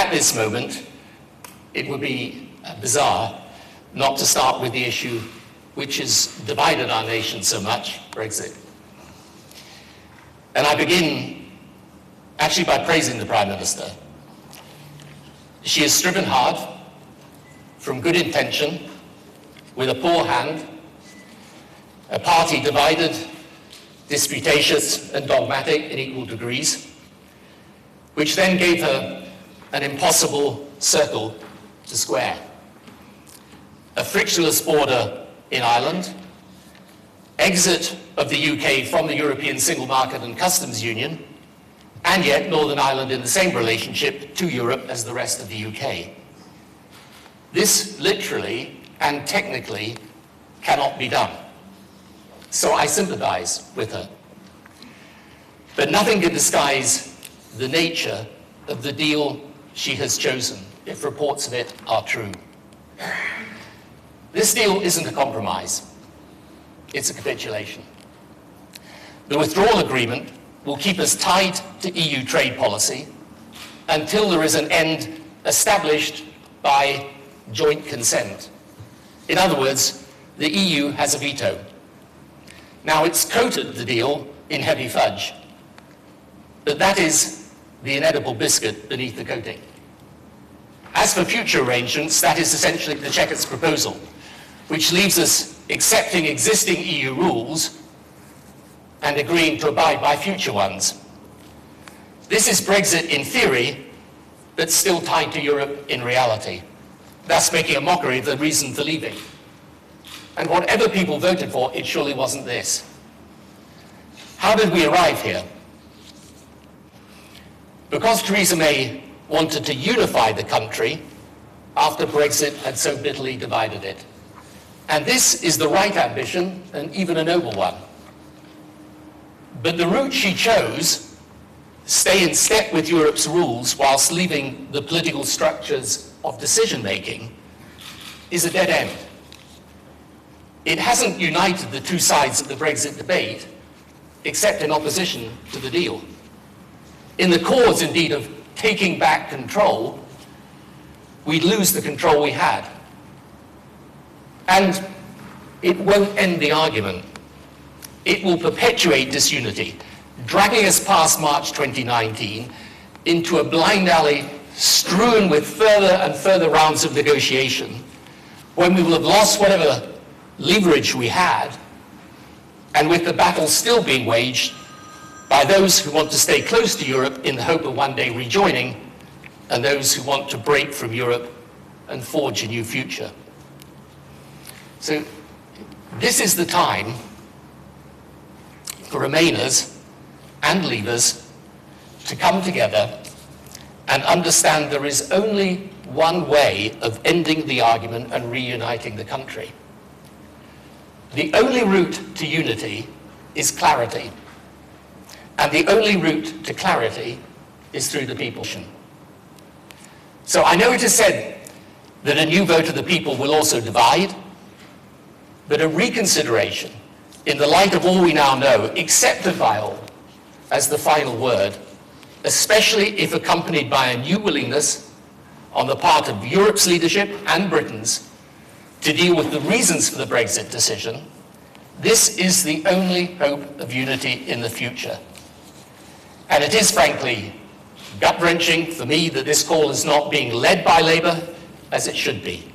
at this moment, it would be bizarre not to start with the issue which has divided our nation so much, Brexit. And I begin actually by praising the Prime Minister. She has striven hard from good intention with a poor hand, a party divided, disputatious and dogmatic in equal degrees, which then gave her an impossible circle to square. A frictionless border in Ireland, exit of the UK from the European Single Market and Customs Union, and yet Northern Ireland in the same relationship to Europe as the rest of the UK. This literally and technically cannot be done. So I sympathize with her. But nothing can disguise the nature of the deal she has chosen, if reports of it are true. This deal isn't a compromise. It's a capitulation. The withdrawal agreement will keep us tied to EU trade policy until there is an end established by joint consent. In other words, the EU has a veto. Now, it's coated the deal in heavy fudge, but that is the inedible biscuit beneath the coating. As for future arrangements, that is essentially the Chequers proposal, which leaves us accepting existing EU rules and agreeing to abide by future ones. This is Brexit in theory, but still tied to Europe in reality, thus making a mockery of the reason for leaving. And whatever people voted for, it surely wasn't this. How did we arrive here? Because Theresa May wanted to unify the country after Brexit had so bitterly divided it. And this is the right ambition, and even a noble one. But the route she chose, stay in step with Europe's rules whilst leaving the political structures of decision-making, is a dead end. It hasn't united the two sides of the Brexit debate, except in opposition to the deal. In the cause, indeed, of taking back control, we'd lose the control we had. And it won't end the argument. It will perpetuate disunity, dragging us past March 2019 into a blind alley strewn with further and further rounds of negotiation, when we will have lost whatever leverage we had, and with the battle still being waged by those who want to stay close to Europe in the hope of one day rejoining, and those who want to break from Europe and forge a new future. So this is the time for Remainers and Leavers to come together and understand there is only one way of ending the argument and reuniting the country. The only route to unity is clarity. And the only route to clarity is through the people. So I know it is said that a new vote of the people will also divide, but a reconsideration, in the light of all we now know, accepted by all as the final word, especially if accompanied by a new willingness on the part of Europe's leadership and Britain's to deal with the reasons for the Brexit decision, this is the only hope of unity in the future. And it is, frankly, gut-wrenching for me that this call is not being led by Labour as it should be.